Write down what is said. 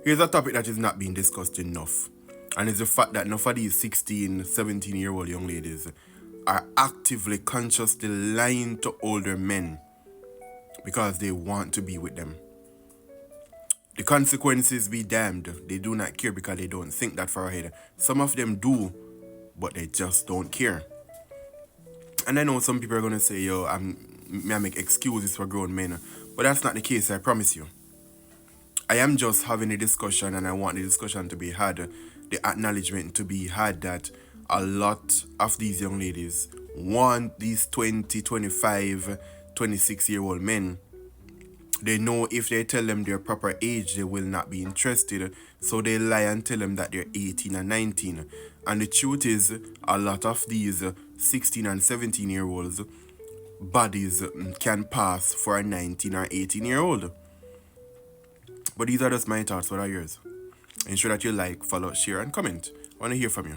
Here's a topic that is not being discussed enough, and it's the fact that enough of these 16, 17-year-old young ladies are actively, consciously lying to older men because they want to be with them. The consequences be damned. They do not care because they don't think that far ahead. Some of them do, but they just don't care. And I know some people are gonna say, yo, I make excuses for grown men, but that's not the case, I promise you. I am just having a discussion and I want the discussion to be had, the acknowledgement to be had that a lot of these young ladies want these 20, 25, 26-year-old men. They know if they tell them their proper age, they will not be interested. So they lie and tell them that they're 18 and 19. And the truth is, a lot of these 16 and 17-year-olds bodies can pass for a 19 or 18-year-old. But these are just my thoughts. What are yours? Ensure that you like, follow, share, and comment. I want to hear from you.